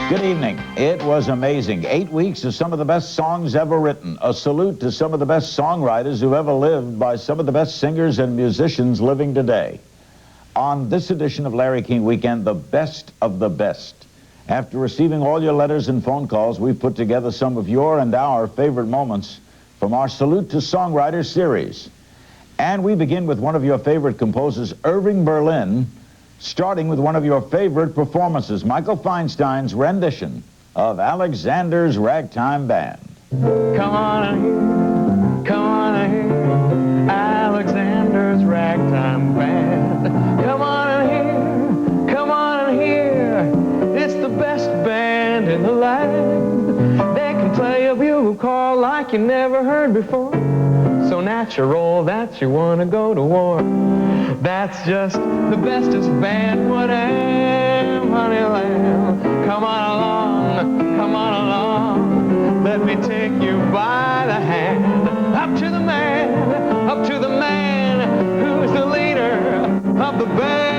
Good evening. It was amazing. 8 weeks of some of the best songs ever written. A salute to some of the best songwriters who've ever lived by some of the best singers and musicians living today. On this edition of Larry King Weekend, the best of the best. After receiving all your letters and phone calls, we've put together some of your and our favorite moments from our Salute to Songwriters series. And we begin with one of your favorite composers, Irving Berlin, starting with one of your favorite performances, Michael Feinstein's rendition of Alexander's Ragtime Band. Come on in here, come on in here, Alexander's Ragtime Band. Come on in here, come on in here, it's the best band in the land. They can play a bugle call like you never heard before, so natural that you want to go to war. That's just the bestest band would have, honey lamb. Come on along, let me take you by the hand. Up to the man who's the leader of the band.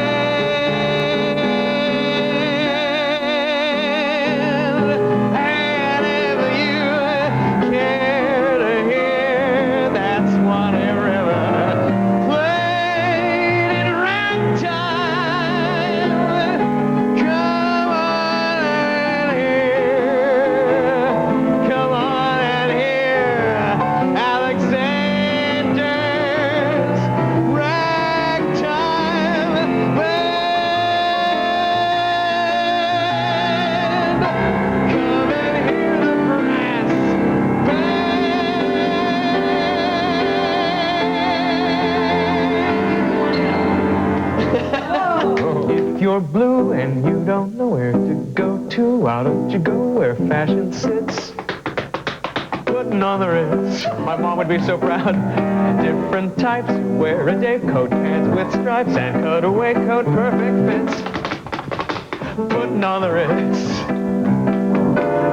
And if you care to hear that Swanee River played in ragtime, come on and hear Alexander's Ragtime Band. Come and hear the brass band. If you're blue and you don't know where to go to, why don't you go where fashion sits? Putting on the Ritz, my mom would be so proud. Different types wear a day coat, pants with stripes, and cutaway coat, perfect fits. Putting on the Ritz,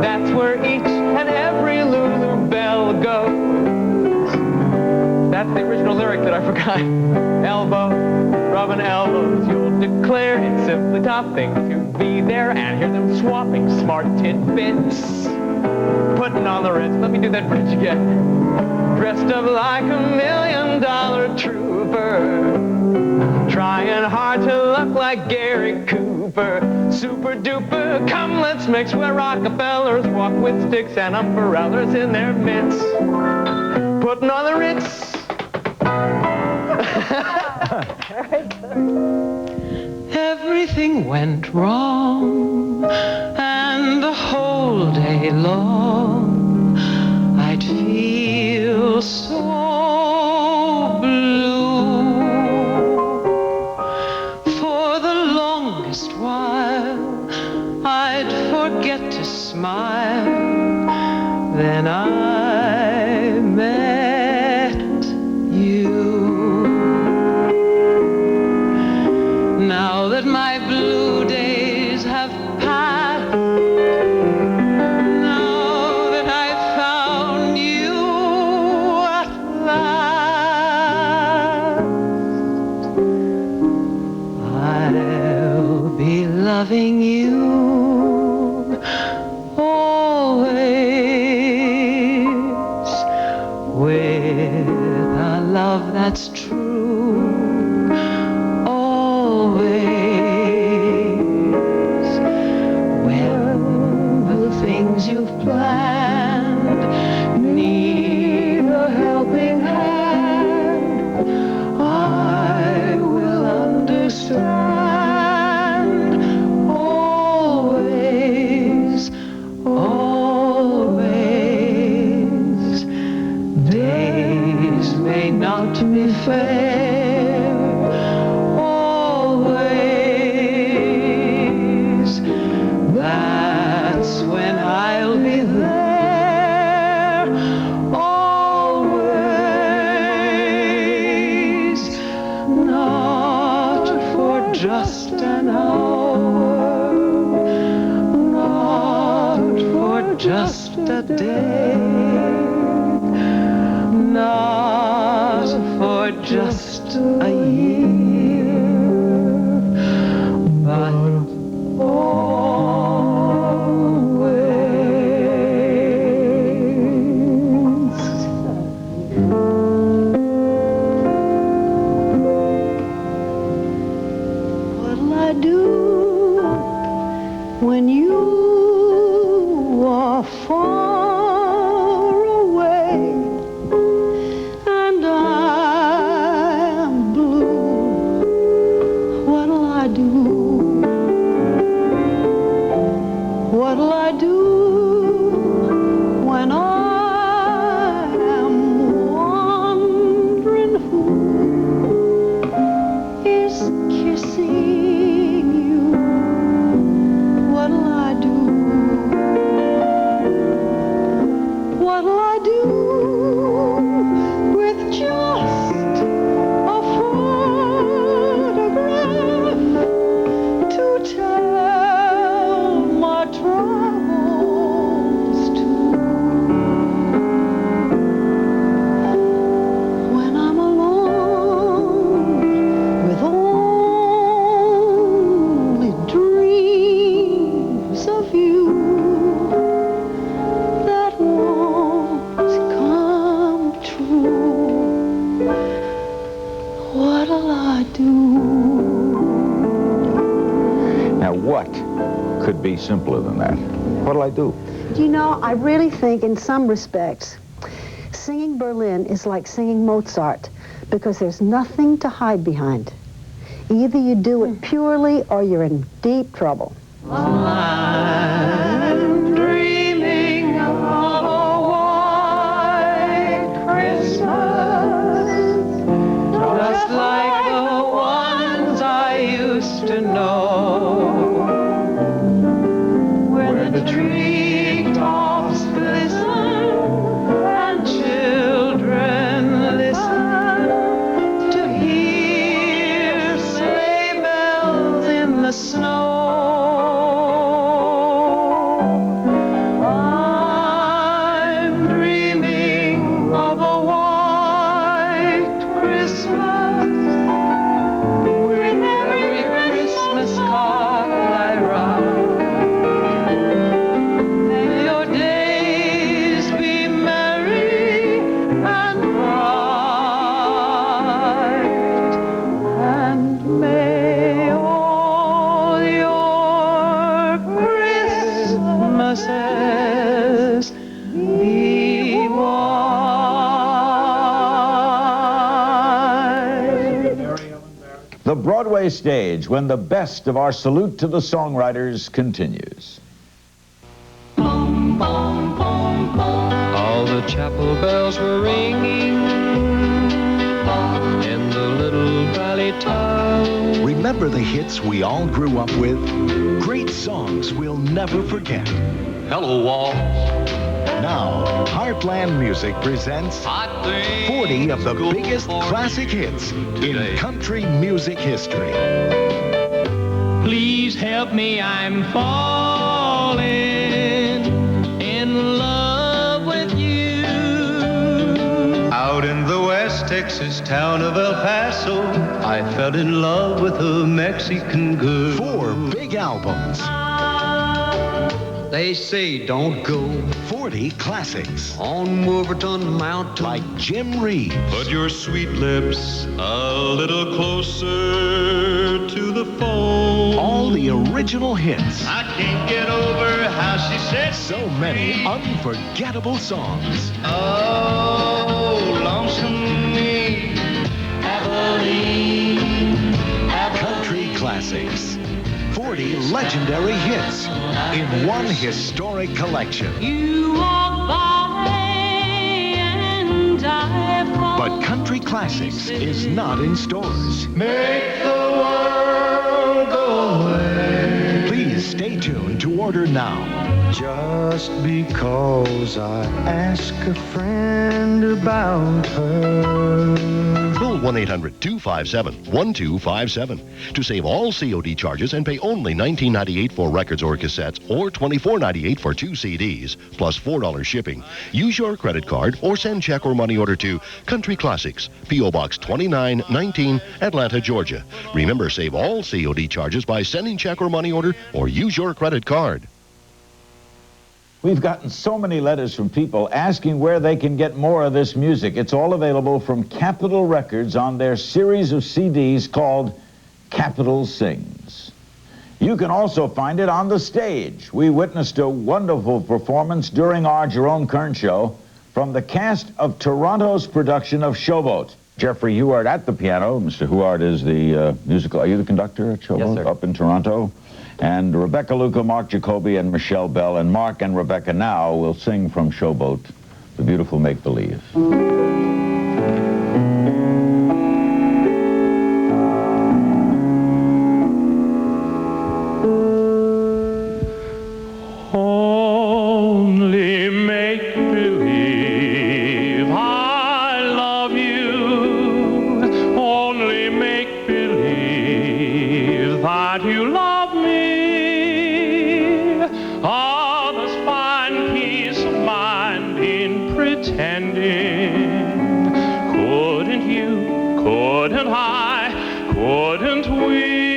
that's where each and every Lulu Bell goes. That's the original lyric that I forgot. Elbow, rubbing elbows, you'll declare it's simply top thing to be there and hear them swapping smart tidbits. Putting on the Ritz, let me do that bridge again. Dressed up like $1 million trooper, trying hard to look like Gary Cooper. Super duper, come let's mix where Rockefellers walk with sticks and umbrellas in their mitts. Putting on the Ritz. Everything went wrong, and the whole day long I'd feel so blue. For the longest while I'd forget to smile, then I met you. Now that my blue days have passed, now that I've found you at last, I'll be loving you always, with a love that's true. You've planned need a helping hand, I will understand. Always, always, days may not be fair, always, that's when I'll be there, always, not for just an hour, not for just a day, not for just a year, but all you are far away, and I am blue. What'll I do? What'll I do when I am wondering who is kissing you? What'll I do? What'll I do with just a photograph to tell my troubles to? When I'm alone with only dreams of you that won't come true, what'll I do? Now, what could be simpler than that? What'll I do? Do you know, I really think in some respects, singing Berlin is like singing Mozart, because there's nothing to hide behind. Either you do it purely or you're in deep trouble. I'm dreaming of a white Christmas, just like the ones I used to know, where the treetops glisten and children listen to hear sleigh bells in the snow. I'm dreaming of a white Christmas, with every Christmas card I write. May your days be merry and bright, and may all your Christmases be white. The Broadway stage, when the best of our salute to the songwriters continues. All the chapel bells were ringing in the little valley town. Remember the hits we all grew up with? Great songs we'll never forget. Hello, Wall. Now, Heartland Music presents 40 of the biggest classic hits in country music history. Please help me, I'm falling in love with you. Out in the West Texas town of El Paso, I fell in love with a Mexican girl. 4 big albums, They say don't go 40 classics, on Wolverton Mountain. like Jim Reeves, Put your sweet lips a little closer to the phone. all the original hits, I can't get over how she said so many unforgettable songs. oh, lonesome me, Abilene, Country classics, 40 legendary hits in one historic collection. You walk by and I fall. But Country Classics is not in stores. make the world go away. Please stay tuned to order now. Just because I ask a friend about her. Call 1-800-257-1257 to save all COD charges and pay only $19.98 for records or cassettes, or $24.98 for 2 CDs, plus $4 shipping. Use your credit card or send check or money order to Country Classics, P.O. Box 2919, Atlanta, Georgia. Remember, save all COD charges by sending check or money order or use your credit card. We've gotten so many letters from people asking where they can get more of this music. It's all available from Capitol Records on their series of CDs called Capitol Sings. You can also find it on the stage. We witnessed a wonderful performance during our Jerome Kern show from the cast of Toronto's production of Showboat. Jeffrey Huard at the piano. Mr. Huard is the musical. Are you the conductor at Showboat? Yes, sir. Up in Toronto? And Rebecca Luca, Mark Jacoby, and Michelle Bell. And Mark and Rebecca now will sing from Showboat, the beautiful Make Believe. Only make believe I love you. Only make believe that you love me. Others find peace of mind in pretending. Couldn't you, couldn't I, couldn't we?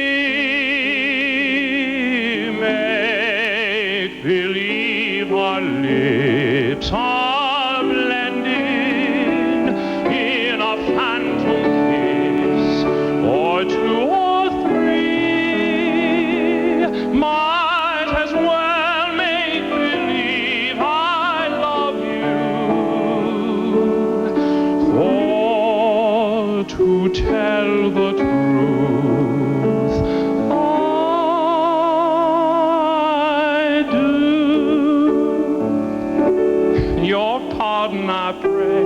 Believe our lips are blending in a phantom kiss, or two or three. Might as well make believe I love you, for to tell the truth, your pardon I pray.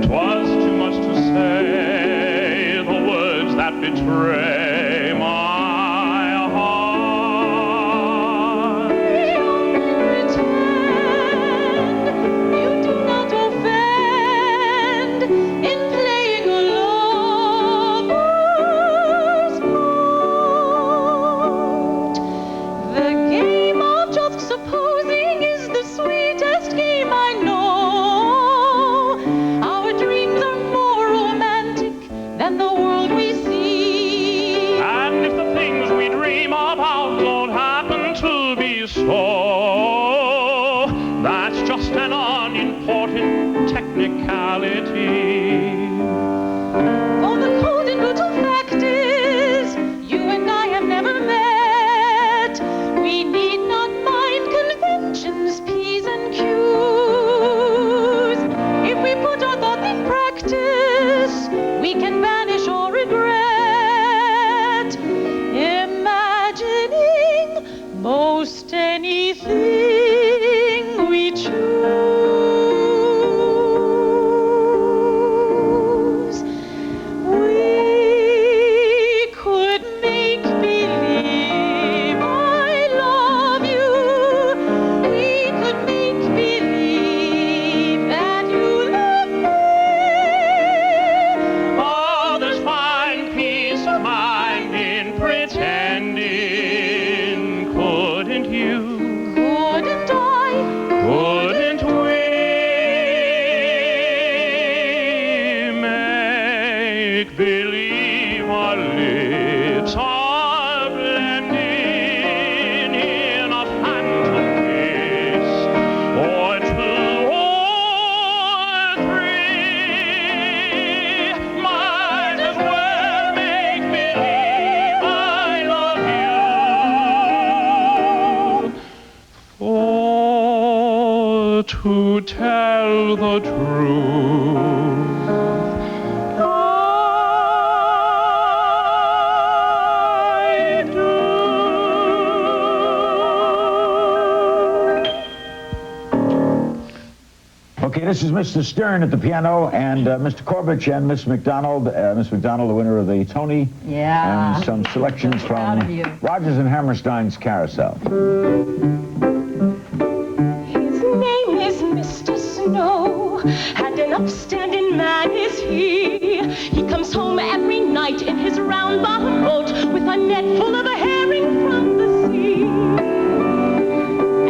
'Twas too much to say the words that betray my heart. You only pretend you do not offend in playing a lover's part. The game of just supposing is the sweetest game I know. Our dreams are more romantic than the world we see. And if the things we dream about don't happen to be so, that's just an unimportant technicality. For the cold and brutal fact is, you and I have never met. We need not mind conventions, P's and Q's. If we put our thought in practice, we can banish all regret. Imagining most anything we choose. We could make believe I love you. We could make believe that you love me. Others find peace of mind in pretending. Couldn't you, Couldn't I? couldn't we make believe our lips are blending in a phantom kiss, or two or three? Might as well make believe I love you, for to tell the truth, I do. Okay, this is Mr. Stern at the piano, and Mr. Corbett and Miss McDonald. Miss McDonald, the winner of the Tony. Yeah. And some selections Proud from of you. Rodgers and Hammerstein's Carousel. His name is Mr. Snow, and an upstanding man is he. He comes home every night in his round-bottom boat with a net full of herring from the sea.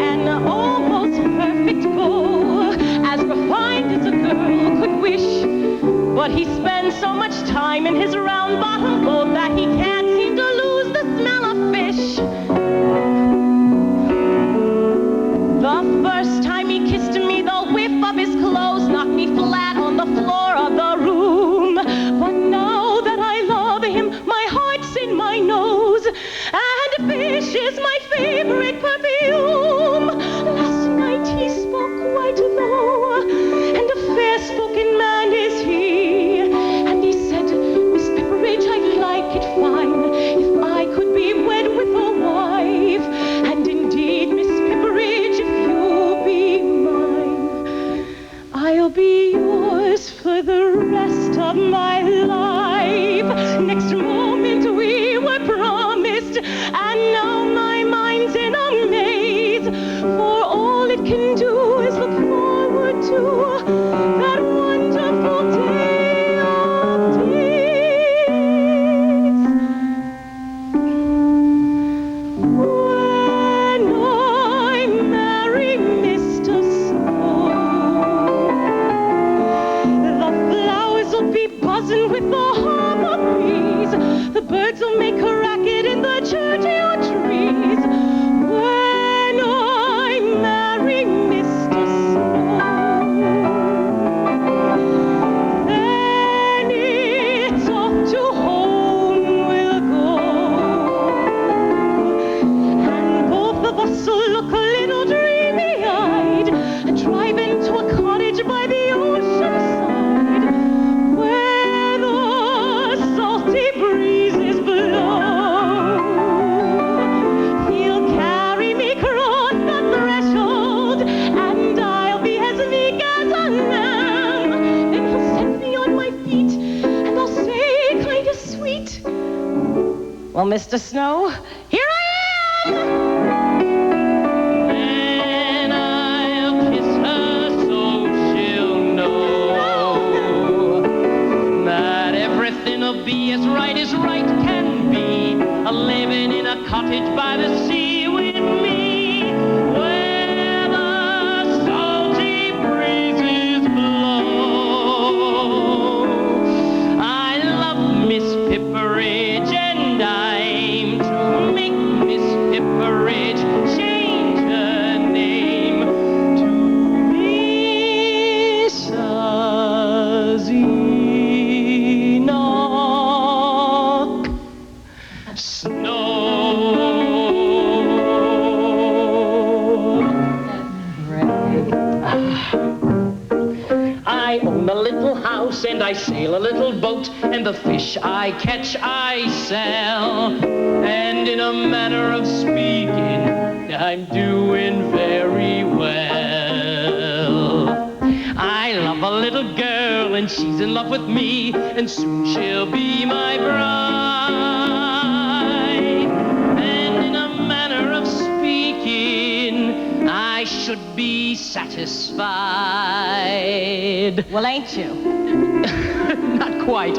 An almost perfect beau, as refined as a girl could wish. But he spends so much time in his round-bottom boat that he can't seem to lose the smell of fish. The first time he kissed me, the whiff of his clothes knocked me flat on the floor of the room. But now that I love him, my heart for all it can do is look forward to that wonderful day of days. When I marry Mr. Snow, the flowers will be buzzing with the harbor breeze. The birds will make a racket in the churchyard trees. When I marry Mr. Snow, then it's off to home we'll go. And both of us will look a little dreamy-eyed and drive into a cottage by the ocean side, where the salty breezes blow. He'll carry me across the threshold, and I'll be as meek as a lamb. Then he'll set me on my feet, and I'll say kind of sweet, well, Mr. Snow, here I am! Then I'll kiss her so she'll know that everything'll be as right can be, a living in a cottage by the sea with me, where the salty breezes blow. I love Miss Pipperidge, and I'm to make Miss Pipperidge change her name to Miss Enoch Snow. I own a little house, and I sail a little boat, and the fish I catch I sell. And in a manner of speaking, I'm doing very well. I love a little girl, and she's in love with me, and soon she'll be my bride. And in a manner of speaking, I should be satisfied. Well, ain't you? Not quite.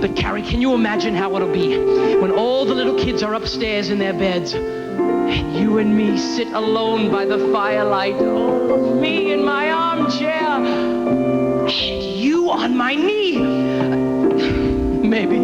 But, Carrie, can you imagine how it'll be when all the little kids are upstairs in their beds, and you and me sit alone by the firelight, oh, me in my armchair, and you on my knee. Maybe.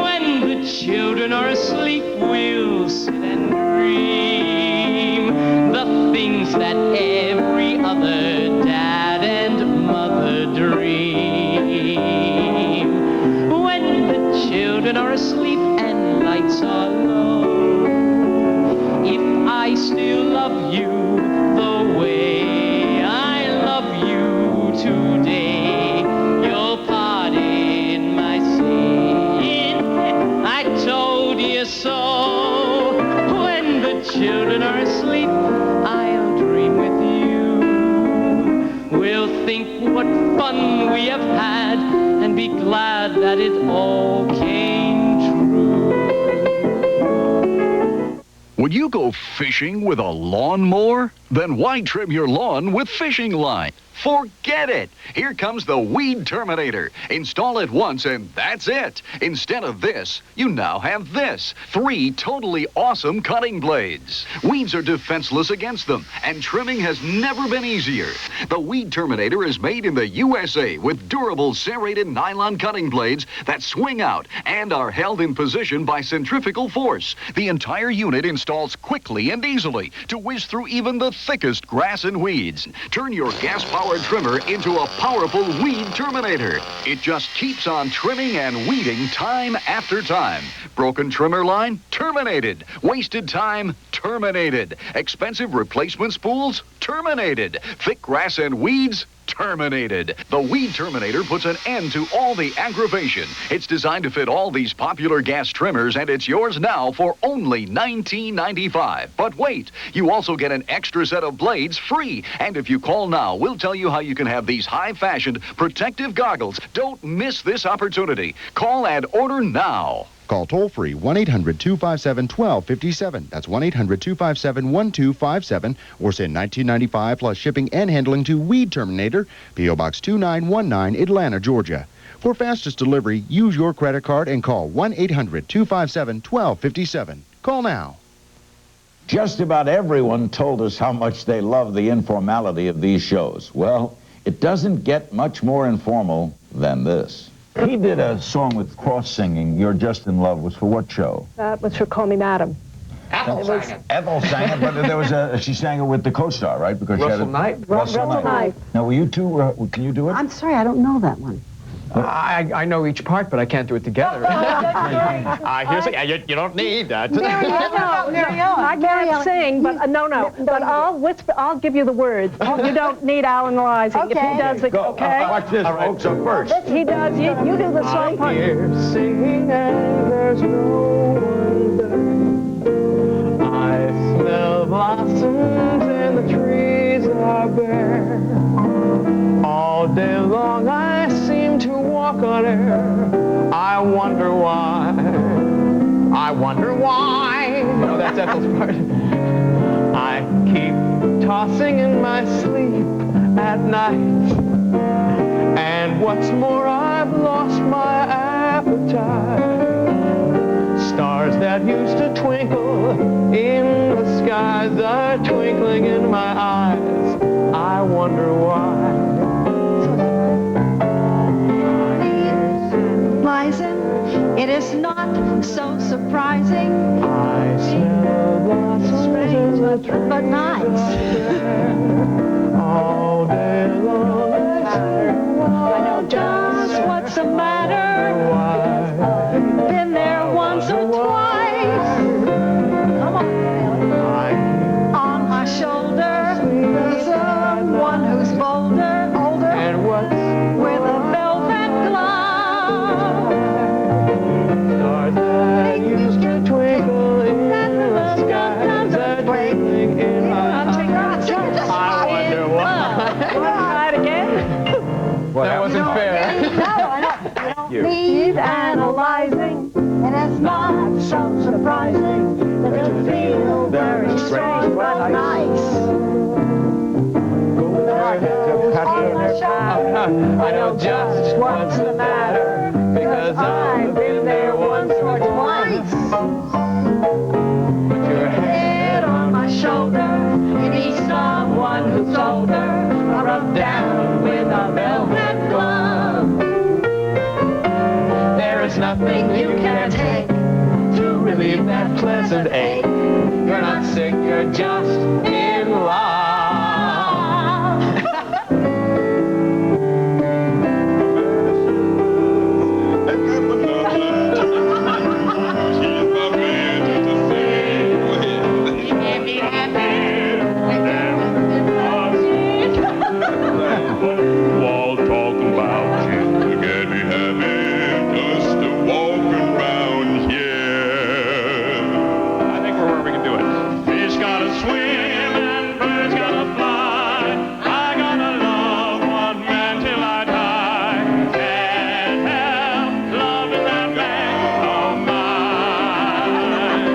When the children are asleep, we'll sit and dream the things that every other dad and mother dream. When the children are asleep and lights are low, if I still love you the way I love you today, you'll pardon my saying I told you so. When the children are asleep, I'll dream with you. We'll think what fun we have had and be glad that it all came true. Would you go fishing with a lawnmower? Then why trim your lawn with fishing line? Forget it. Here comes the Weed Terminator. Install it once and that's it. Instead of this, you now have this. 3 totally awesome cutting blades. Weeds are defenseless against them, and trimming has never been easier. The Weed Terminator is made in the USA with durable serrated nylon cutting blades that swing out and are held in position by centrifugal force. The entire unit installs quickly and easily to whiz through even the thickest grass and weeds. Turn your gas-powered trimmer into a powerful Weed Terminator. It just keeps on trimming and weeding time after time. Broken trimmer line? Terminated. Wasted time? Terminated. Expensive replacement spools? Terminated. Thick grass and weeds? Terminated. The Weed Terminator puts an end to all the aggravation. It's designed to fit all these popular gas trimmers, and it's yours now for only $19.95. But wait, you also get an extra set of blades free. And if you call now, we'll tell you how you can have these high-fashioned protective goggles. Don't miss this opportunity. Call and order now. Call toll-free 1-800-257-1257. That's 1-800-257-1257. Or send $19.95 plus shipping and handling to Weed Terminator, P.O. Box 2919, Atlanta, Georgia. For fastest delivery, use your credit card and call 1-800-257-1257. Call now. Just about everyone told us how much they love the informality of these shows. Well, it doesn't get much more informal than this. He did a song with cross singing, You're Just in Love, was for what show? That was for Call Me Madam. Ethel sang it. Ethel sang it, but there was she sang it with the co-star, right? Because Russell Knight? Russell Knight. Now, will you two, can you do it? I'm sorry, I don't know that one. I know each part, but I can't do it together. You don't need that. I can't sing, but no. But I'll whisper. I'll give you the words. You don't need analyzing. Okay. If he does it, Go. okay? Watch this, folks. So first. He does. You do the song part. Singing and there's no one there. I smell blossoms and the trees are bare. All day long I seem to walk on air. I wonder why. I wonder why. No, that's Ethel's part. I keep tossing in my sleep at night. And what's more, I've lost my appetite. Stars that used to twinkle in the skies are twinkling in my eyes. I wonder why. It is not so surprising. I smell blossoms but nice. All day long. I know just what's the matter. Been there once or twice. Come on. On my shoulder is someone who's older. And what's With a velvet glove. that used to twinkle in the skies are twinkling in my eyes. I wonder why. Try it again. That wasn't fair. Need analyzing, and it's not so surprising that you feel very strange but nice. I know just what's the matter, because I've been there once or twice. Put your Head on my shoulder, you need someone who's older, rubbed down with a velvet glove. There is nothing you can take to relieve that pleasant ache. You're not sick, you're just in love. All talking about you, you get me happy just walking around here. I think we're where we can do it. Fish gotta swim and birds gotta fly. I gotta love one man till I die. Can't help loving that man of mine.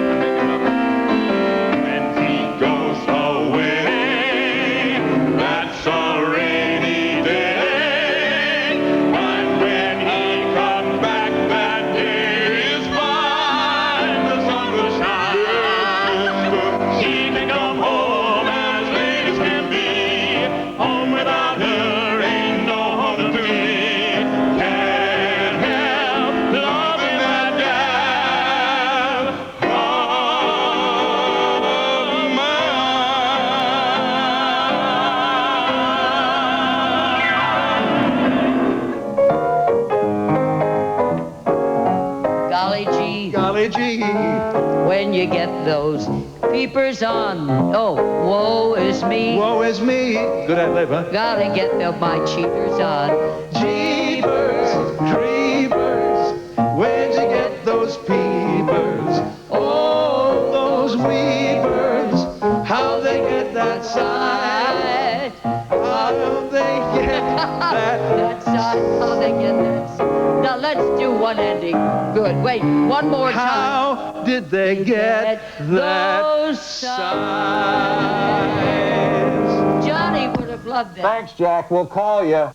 When he goes away, that's a rainy day. And when he comes back, that day is fine. The sun will shine. He can come home as late as can be. Home without her ain't no home to me. Can't help loving that gal of Golly gee, Golly gee, when you get those peepers on, oh, woe is me. woe is me. Good ad lib, huh? Gotta get my cheaters on. Jeepers, creepers, where'd you get those peepers? Oh, those weepers, how they get that sight? How they get That's how they get that. Now let's do one ending. Good. Wait, one more time. How did they get those size? Johnny would have loved that. Thanks, Jack. We'll call you.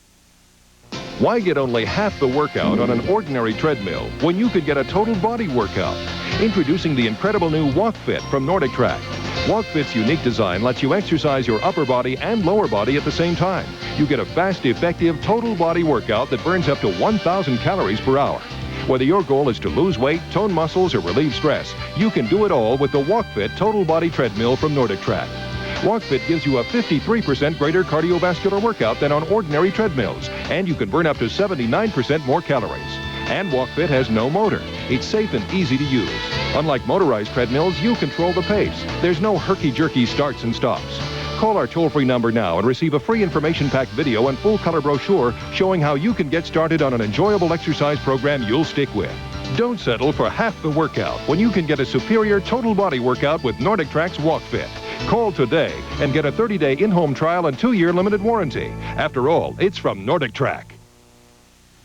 Why get only half the workout on an ordinary treadmill when you could get a total body workout? Introducing the incredible new WOC Fit from Nordic Track. WOC Fit's unique design lets you exercise your upper body and lower body at the same time. You get a fast, effective, total body workout that burns up to 1,000 calories per hour. Whether your goal is to lose weight, tone muscles, or relieve stress, you can do it all with the WOC Fit Total Body Treadmill from Nordic Track. WOC Fit gives you a 53% greater cardiovascular workout than on ordinary treadmills, and you can burn up to 79% more calories. And WOC Fit has no motor. It's safe and easy to use. Unlike motorized treadmills, you control the pace. There's no herky-jerky starts and stops. Call our toll-free number now and receive a free information-packed video and full-color brochure showing how you can get started on an enjoyable exercise program you'll stick with. Don't settle for half the workout when you can get a superior total body workout with Nordic Track's WOC Fit. Call today and get a 30-day in-home trial and 2-year limited warranty. After all, it's from Nordic Track.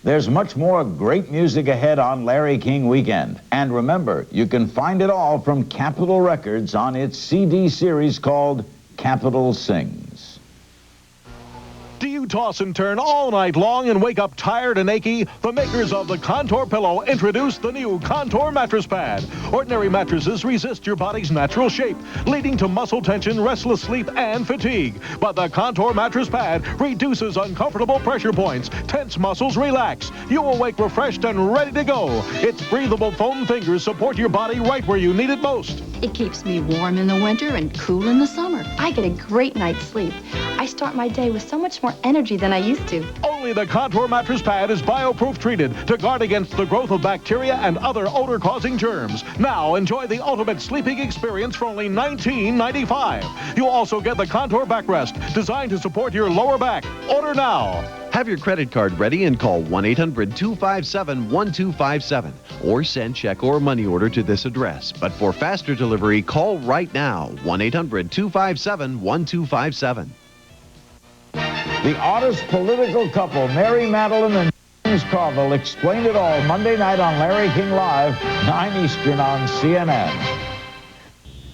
There's much more great music ahead on Larry King Weekend. And remember, you can find it all from Capitol Records on its CD series called Capitol Sings. Do you toss and turn all night long and wake up tired and achy? The makers of the Contour Pillow introduced the new Contour Mattress Pad. Ordinary mattresses resist your body's natural shape, leading to muscle tension, restless sleep, and fatigue. But the Contour Mattress Pad reduces uncomfortable pressure points. Tense muscles relax. You awake refreshed and ready to go. Its breathable foam fingers support your body right where you need it most. It keeps me warm in the winter and cool in the summer. I get a great night's sleep. I start my day with so much more energy than I used to. Only the Contour Mattress Pad is bioproof treated to guard against the growth of bacteria and other odor-causing germs. Now enjoy the ultimate sleeping experience for only $19.95. You'll also get the Contour Backrest, designed to support your lower back. Order now. Have your credit card ready and call 1-800-257-1257 or send check or money order to this address. But for faster delivery, call right now, 1-800-257-1257. The oddest political couple, Mary Madeline and James Carville, explained it all Monday night on Larry King Live, 9 Eastern on CNN.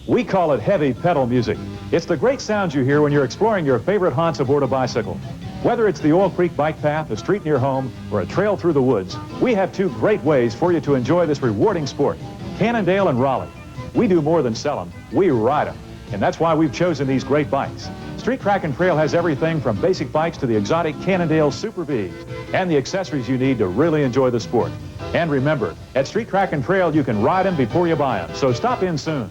We call it heavy pedal music. It's the great sounds you hear when you're exploring your favorite haunts aboard a bicycle. Whether it's the Oil Creek bike path, a street near home, or a trail through the woods, we have 2 great ways for you to enjoy this rewarding sport, Cannondale and Raleigh. We do more than sell them, we ride them. And that's why we've chosen these great bikes. Street Track and Trail has everything from basic bikes to the exotic Cannondale Super Bs and the accessories you need to really enjoy the sport. And remember, at Street Track and Trail, you can ride them before you buy them, so stop in soon.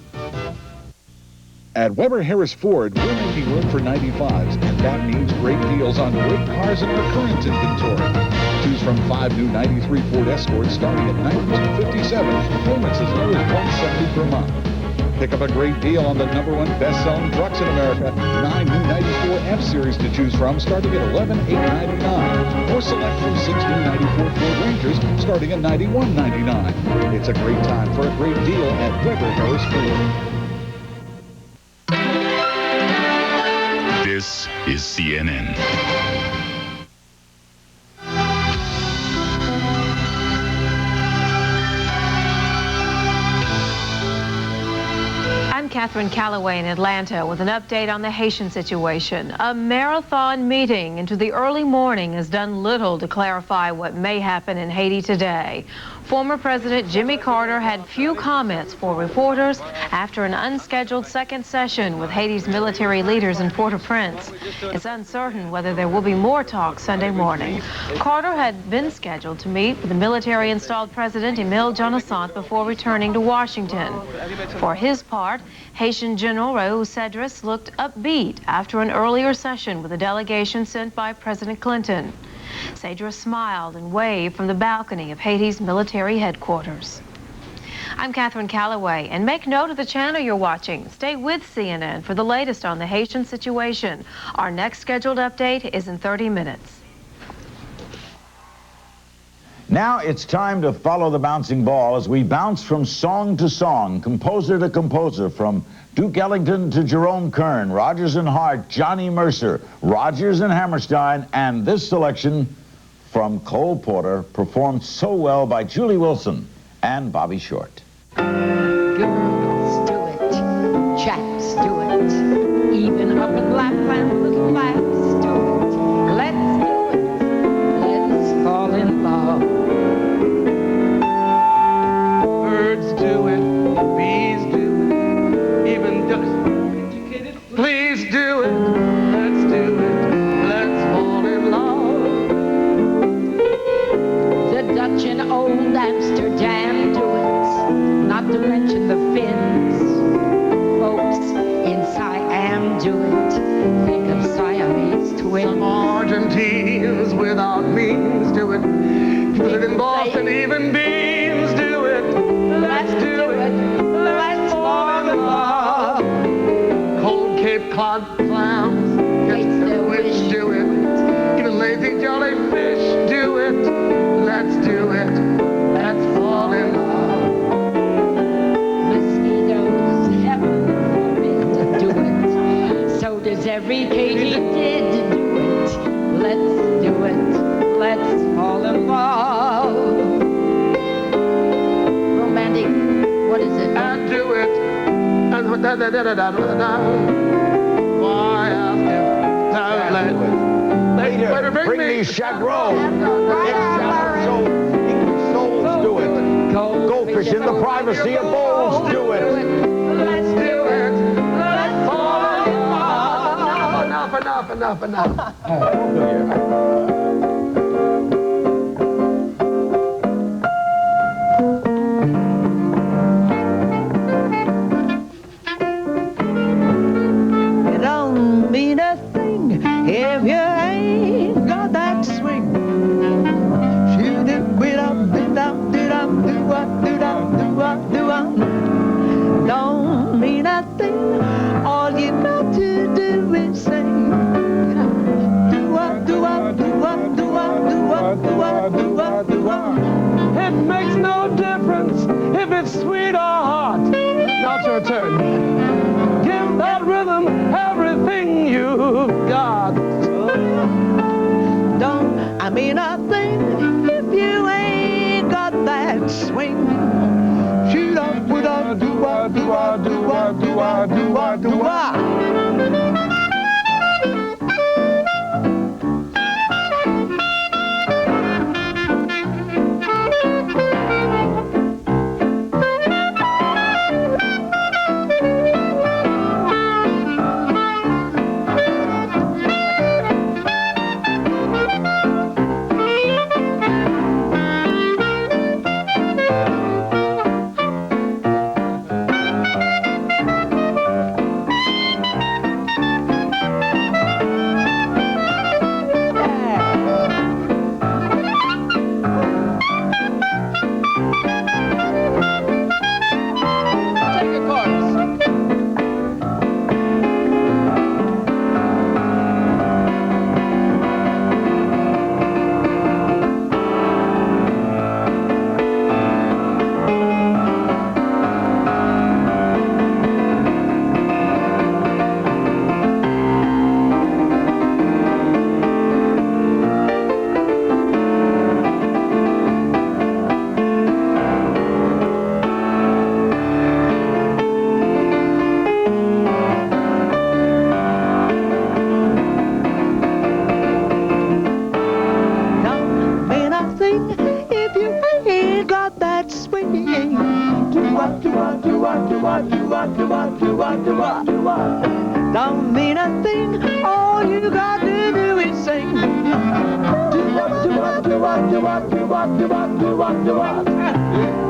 At Weber Harris Ford, we're making room for 95s, and that means great deals on great cars in our current inventory. Choose from 5 new 93 Ford Escorts starting at $92.57, payments as low as $170 per month. Pick up a great deal on the #1 best-selling trucks in America, 9 new 94 F-Series to choose from starting at $11,899, or select from 6 new 94 Ford Rangers starting at $91.99. It's a great time for a great deal at Weber Harris Ford. This is CNN. I'm Catherine Calloway in Atlanta with an update on the Haitian situation. A marathon meeting into the early morning has done little to clarify what may happen in Haiti today. Former President Jimmy Carter had few comments for reporters after an unscheduled second session with Haiti's military leaders in Port-au-Prince. It's uncertain whether there will be more talks Sunday morning. Carter had been scheduled to meet with the military-installed President Emile Jonasson before returning to Washington. For his part, Haitian General Raoul Cedras looked upbeat after an earlier session with a delegation sent by President Clinton. Cedras smiled and waved from the balcony of Haiti's military headquarters. I'm Catherine Calloway, and make note of the channel you're watching. Stay with CNN for the latest on the Haitian situation. Our next scheduled update is in 30 minutes. Now it's time to follow the bouncing ball as we bounce from song to song, composer to composer, from Duke Ellington to Jerome Kern, Rodgers and Hart, Johnny Mercer, Rodgers and Hammerstein, and this selection from Cole Porter, performed so well by Julie Wilson and Bobby Short. Girls do it, chaps do it, even up in Lapland, little lads do it. Let's do it, let's fall in love. Birds do it, bees do it, even educated. Please do it, let's do it, let's fall in love. The Dutch in old Amsterdam do it, not to mention the Finns. Folks in Siam do it, think of Siamese twins. Some Argentines without means do it. People in Boston, even beans do it. Let's do it, let's fall in love. Cold Cape Cod clams, get the wish do it. Even lazy jellyfish do it. Let's do it, let's fall in love. Mosquitoes, heaven forbid to do it. So does every katydid do it. Let's do it, let's fall in love. Romantic, what is it? And do it. And da da da da da da da. Why ask him? Later, bring me Chagro. Souls do it. Goldfish in the privacy of bowls do it. Let's do it. Let's fall in love. Enough. It don't mean a thing if you ain't got that swing. Shoot it, don't mean a thing. All you got to do is sing. It makes no difference if it's sweet or hot. Now it's your turn. Give that rhythm everything you've got. Don't I mean a thing if you ain't got that swing. Shoot up with a do-a, do-a, do-a, do-a, do-a, do-a. Don't mean a thing, all you got to do is sing.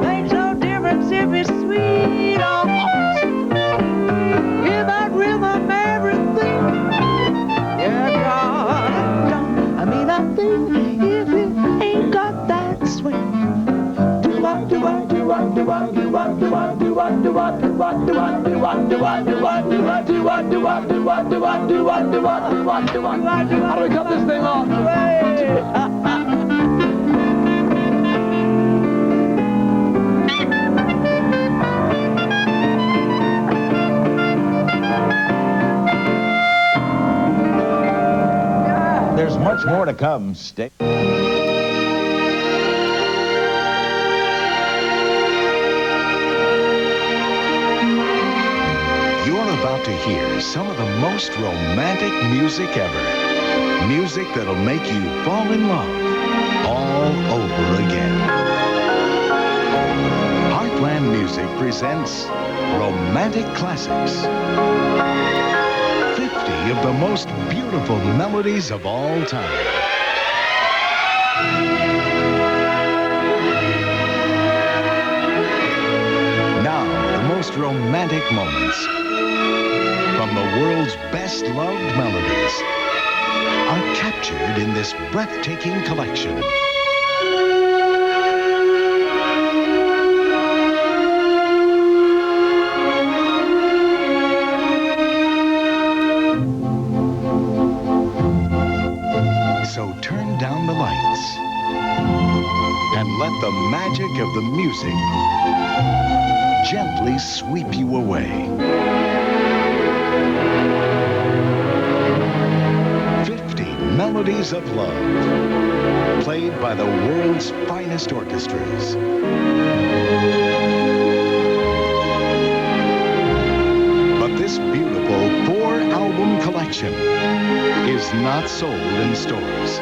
Makes no difference if it's sweet or hot. Give that rhythm everything. Yeah, God, don't I mean a thing if it ain't got that swing. How do we cut this thing off? more to come. Stay. You're about to hear some of the most romantic music ever. Music that'll make you fall in love all over again. Heartland Music presents Romantic Classics. 50 of the most beautiful melodies of all time. Now, the most romantic moments from the world's best loved melodies are captured in this breathtaking collection. So turn down the lights and let the magic of the music gently sweep you away. 50 melodies of love, played by the world's finest orchestras. But this beautiful 4-album collection is not sold in stores.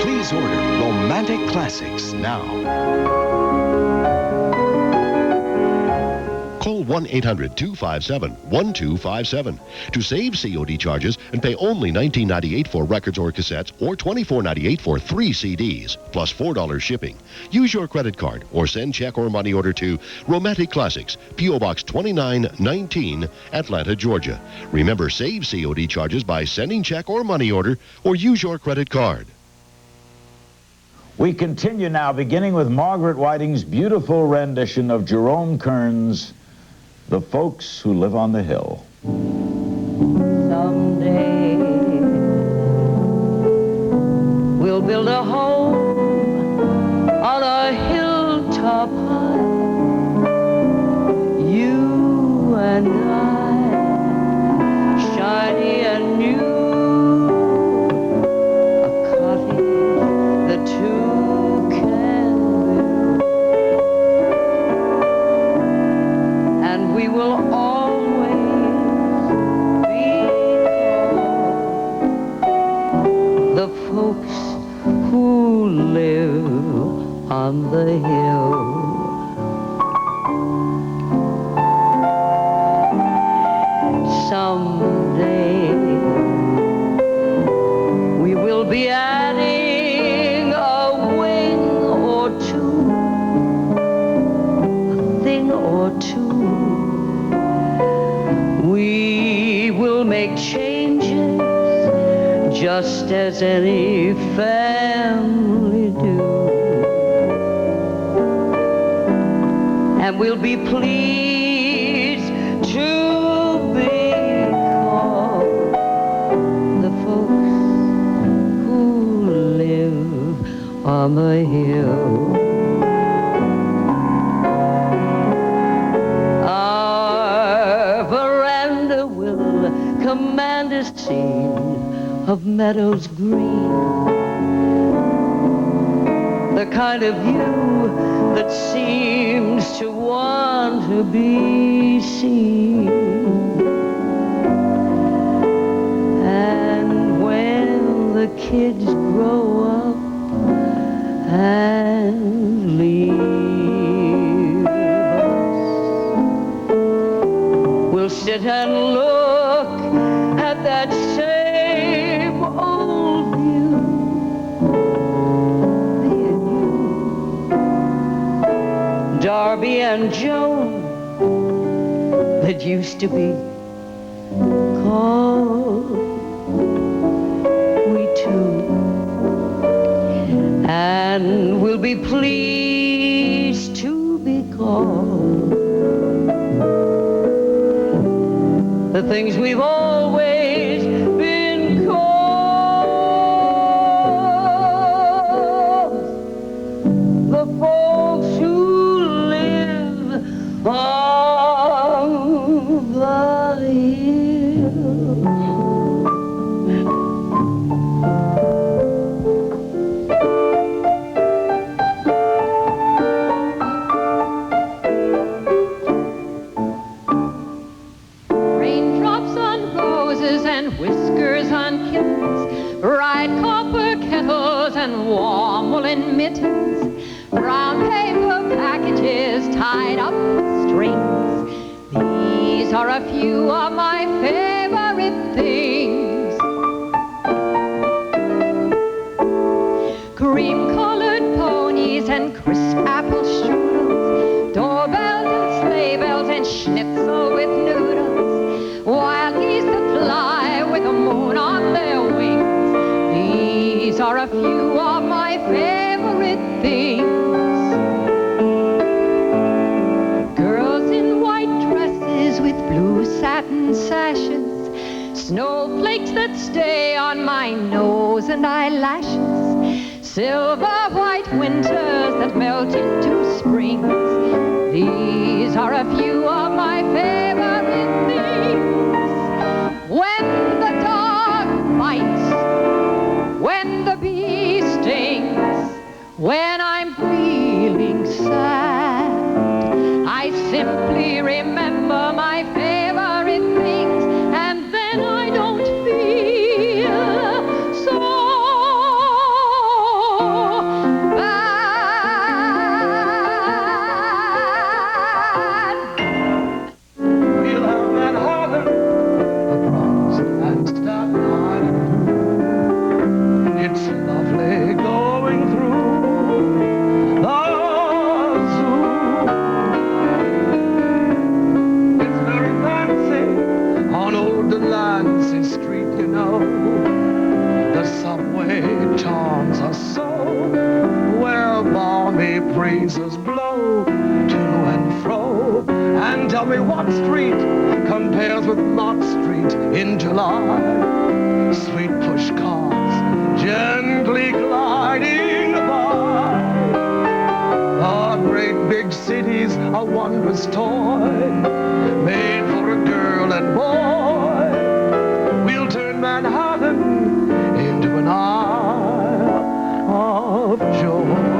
Please order Romantic Classics now. Call 1-800-257-1257 to save COD charges and pay only $19.98 for records or cassettes or $24.98 for 3 CDs, plus $4 shipping. Use your credit card or send check or money order to Romantic Classics, P.O. Box 2919, Atlanta, Georgia. Remember, save COD charges by sending check or money order or use your credit card. We continue now, beginning with Margaret Whiting's beautiful rendition of Jerome Kern's The Folks Who Live on the Hill. Someday we'll build a home on a hilltop high. You and I, shiny and new, a cottage the two can build, and we will always be called the folks who live on the hill. Someday we will be adding a wing or two, a thing or two. We will make changes just as any family do, and we'll be pleased to be called the folks who live on the hill. Our veranda will command a scene of meadows green, the kind of view that seems to want to be seen. And when the kids grow up and leave us, we'll sit and look at that same old view, me and you, Darby and Joan, that used to be called we two, and we'll be pleased to be called the things we've always been called, the folks who live on the hill. and whiskers on kittens, bright copper kettles and warm woolen mittens, brown paper packages tied up with strings. These are a few of my favorite things. Cream-colored ponies and crisp apple strudels, doorbells and sleigh bells and schnitzel with noodles, wild geese that fly with the moon on their wings. These are a few of my favorite things. Girls in white dresses with blue satin sashes, snowflakes that stay on my nose and eyelashes, silver white winters that melt into springs. These are a few of my favorite things. When the dog bites, when the bee stings, when I'm feeling sad, I simply remember my favorite things, and then I don't feel so breezes blow to and fro. And tell me what street compares with Mott Street in July. Sweet push cars gently gliding by. Our great big city's a wondrous toy, made for a girl and boy. We'll turn Manhattan into an Isle of Joy.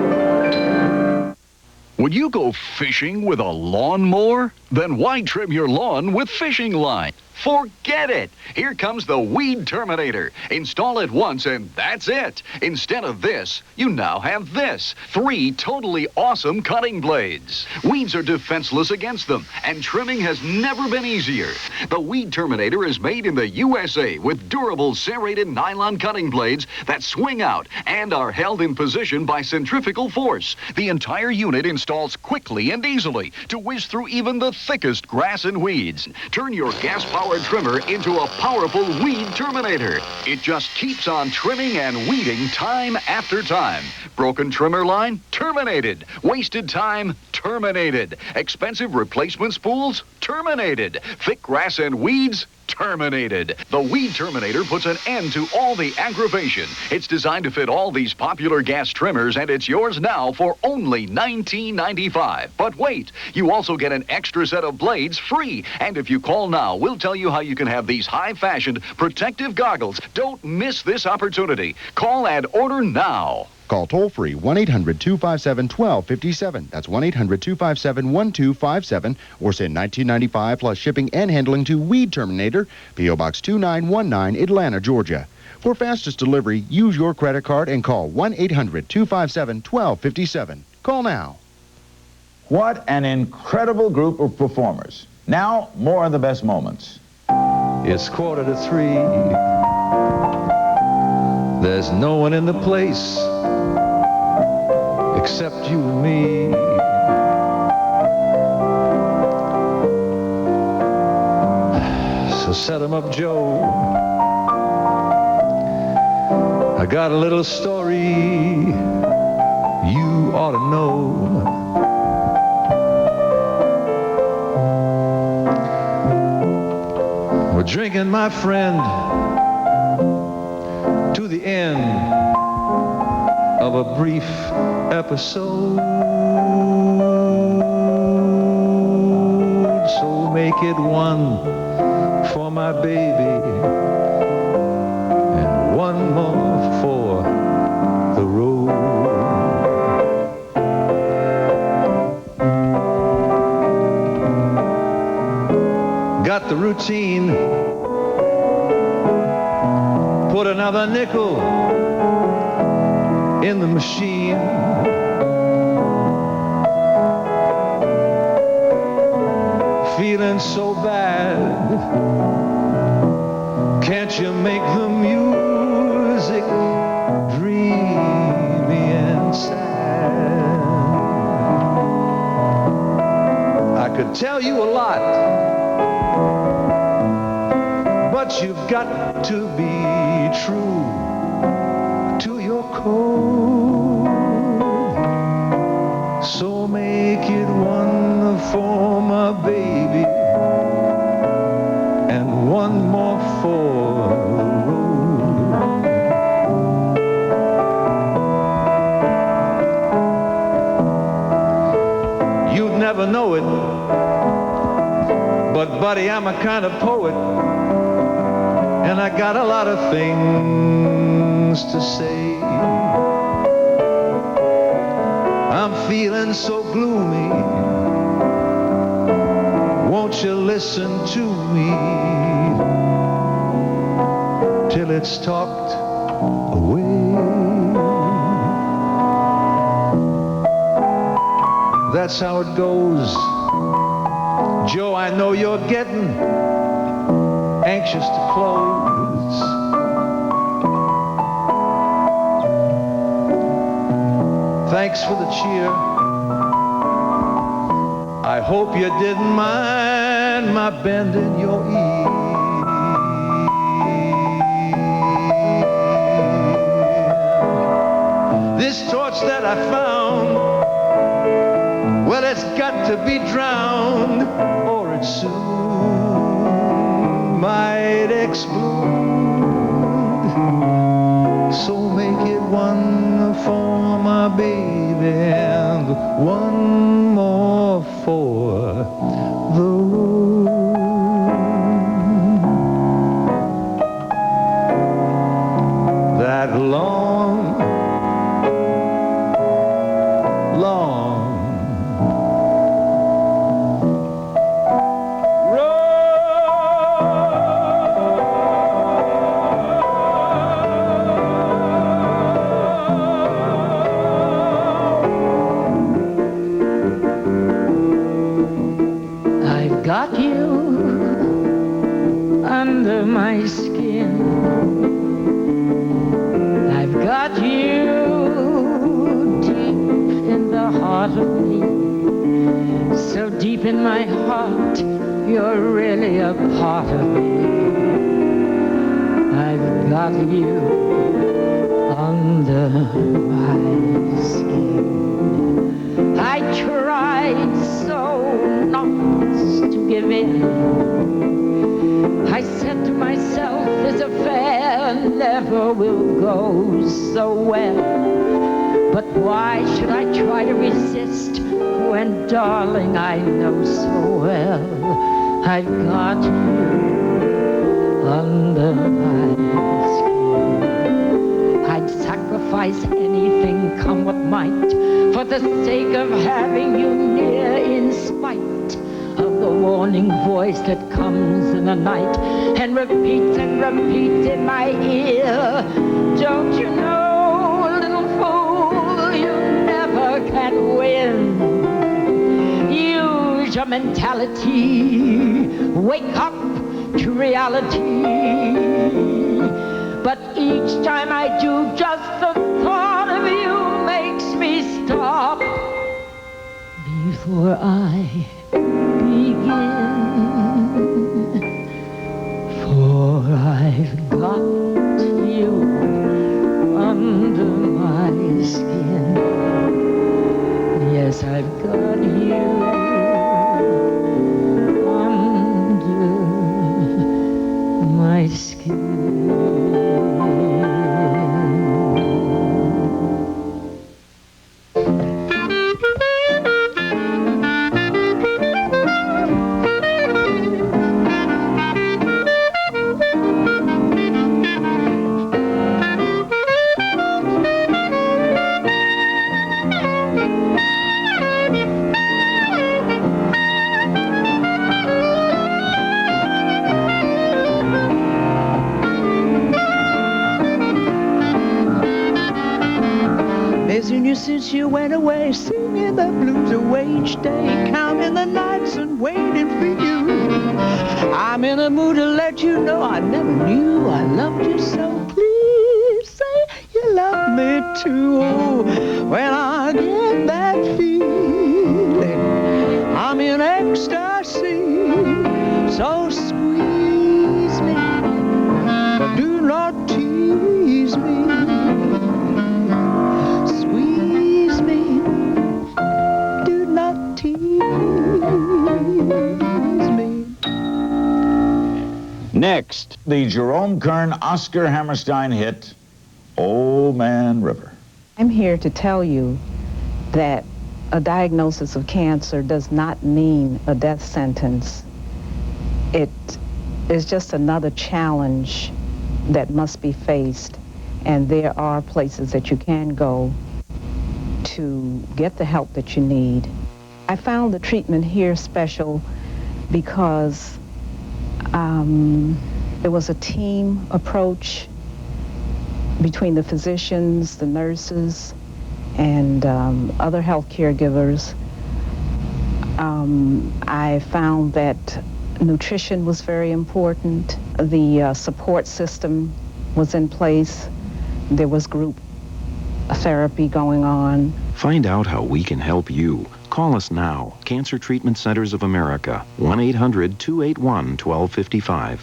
Would you go fishing with a lawnmower? Then why trim your lawn with fishing line? Forget it. Here comes the Weed Terminator. Install it once and that's it. Instead of this, you now have this. 3 totally awesome cutting blades. Weeds are defenseless against them, and trimming has never been easier. The Weed Terminator is made in the USA with durable serrated nylon cutting blades that swing out and are held in position by centrifugal force. The entire unit installs quickly and easily to whiz through even the thickest grass and weeds. Turn your gas-powered trimmer into a powerful Weed Terminator. It just keeps on trimming and weeding time after time. Broken trimmer line? Terminated. Wasted time? Terminated. Expensive replacement spools? Terminated. Thick grass and weeds? Terminated. The Weed Terminator puts an end to all the aggravation. It's designed to fit all these popular gas trimmers, and it's yours now for only $19.95. But wait, you also get an extra set of blades free. And if you call now, we'll tell you how you can have these high-fashioned protective goggles. Don't miss this opportunity. Call and order now. Call toll-free 1-800-257-1257. That's 1-800-257-1257. Or send $19.95 plus shipping and handling to Weed Terminator, P.O. Box 2919, Atlanta, Georgia. For fastest delivery, use your credit card and call 1-800-257-1257. Call now. What an incredible group of performers. Now, more of the best moments. It's 2:45. There's no one in the place except you and me. So set 'em up, Joe. I got a little story you ought to know. We're drinking, my friend, to the end of a brief episode. So make it one for my baby and one more for the road. Got the routine put another nickel in the machine. Feeling so bad, can't you make the music dreamy and sad? I could tell you a lot, but you've got to be true to your code. So make it one for my baby and one more for the road. You'd never know it, but buddy, I'm a kind of poet, and I got a lot of things to say. I'm feeling so gloomy, won't you listen to me till it's talked away? That's how it goes. Joe, I know you're getting anxious to close. Thanks for the cheer. I hope you didn't mind my bending your ear. This torch that I found, well, it's got to be drowned, or it soon might explode. So make it one for my baby and one more for the road. That long, long got you under my skin. I've got you deep in the heart of me. So deep in my heart, you're really a part of me. I've got you under my skin. I tried so not to give in. I said to myself, this affair never will go so well. But why should I try to resist when, darling, I know so well I've got you under my skin. I'd sacrifice anything, come what might, for the sake of having you near, in spite of the warning voice that comes in the night and repeats in my ear. Don't you know, little fool, you never can win. Use your mentality, wake up to reality. But each time I do, just the thought of you makes me stop before I begin. For I've got you under my skin. Yes, I've got you under my skin. you since you went away, singing the blues away each day, counting the nights and waiting for you. I'm in a mood to let you know I never knew I loved you so. Please say you love me too. When I get that feeling, I'm in ecstasy. So squeeze me, but do not tease me. Squeeze me, do not tease me. Next, the Jerome Kern Oscar Hammerstein hit, Old Man River. I'm here to tell you that a diagnosis of cancer does not mean a death sentence. It is just another challenge that must be faced, and there are places that you can go to get the help that you need. I found the treatment here special because it was a team approach between the physicians, the nurses, and other health caregivers. I found that nutrition was very important. The support system was in place. There was group therapy going on. Find out how we can help you. Call us now. Cancer Treatment Centers of America, 1-800-281-1255.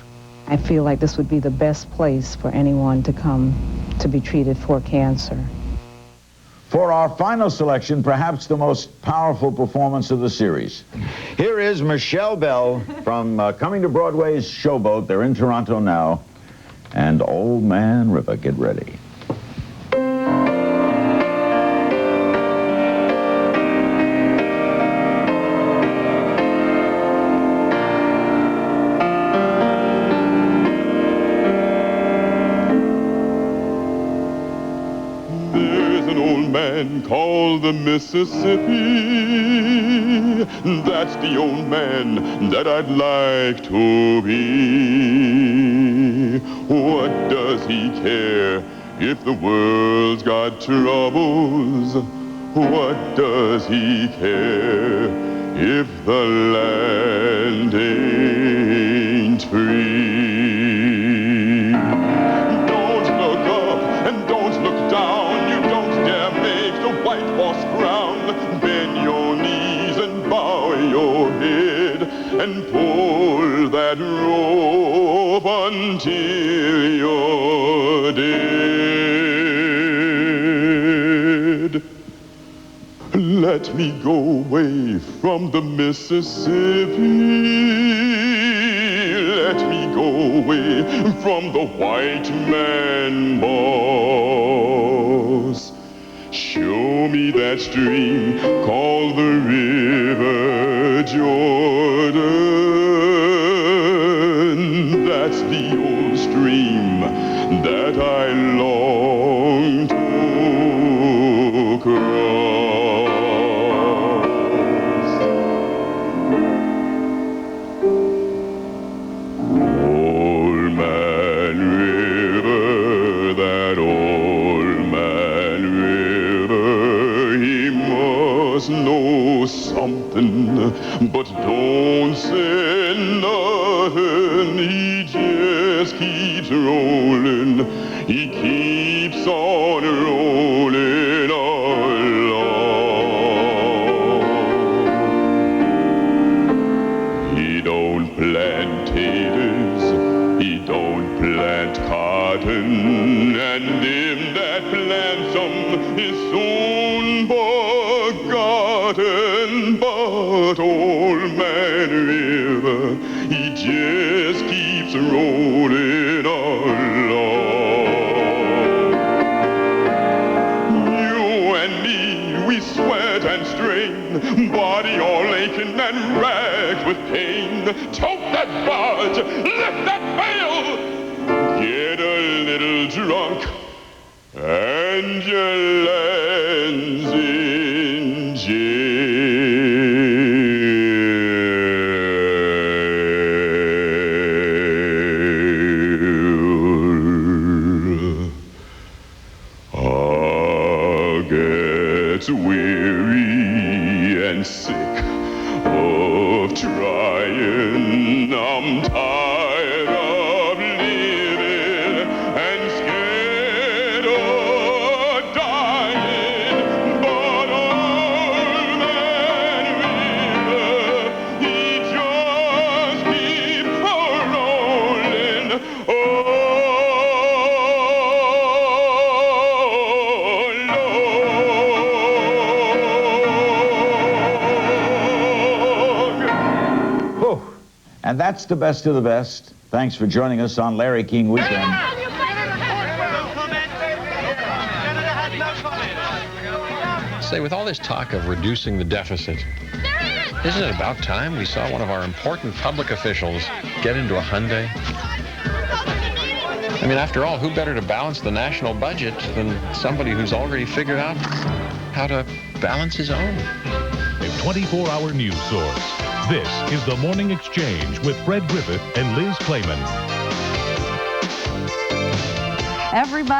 I feel like this would be the best place for anyone to come to be treated for cancer. For our final selection, perhaps the most powerful performance of the series. Here is Michelle Bell from Coming to Broadway's Showboat. They're in Toronto now. And Old Man River, get ready. Called the Mississippi. That's the old man that I'd like to be. What does he care if the world's got troubles? What does he care if the land ain't free? Don't look up and don't look down. White horse frown, bend your knees and bow your head and pull that rope until you're dead. Let me go away from the Mississippi. Let me go away from the white man boss. Show me that stream called the River Jordan. That's the old stream that I long to cross. Old Man River, that old man River, he must know something, but don't say nothing. He just keeps rolling. He keeps on rolling along. He don't plant taters, he don't plant cotton, and him that plants them is soon forgotten. But old man River, he just keeps rolling along. You and me, we sweat and strain, body all aching and racked with pain. Tote that barge, lift that bale, get a little drunk, and your land's in jail. Again. that's the best of the best. Thanks for joining us on Larry King Weekend. Say, with all this talk of reducing the deficit, isn't it about time we saw one of our important public officials get into a Hyundai? I mean, after all, who better to balance the national budget than somebody who's already figured out how to balance his own? A 24-hour news source. This is The Morning Exchange with Fred Griffith and Liz Clayman. Everybody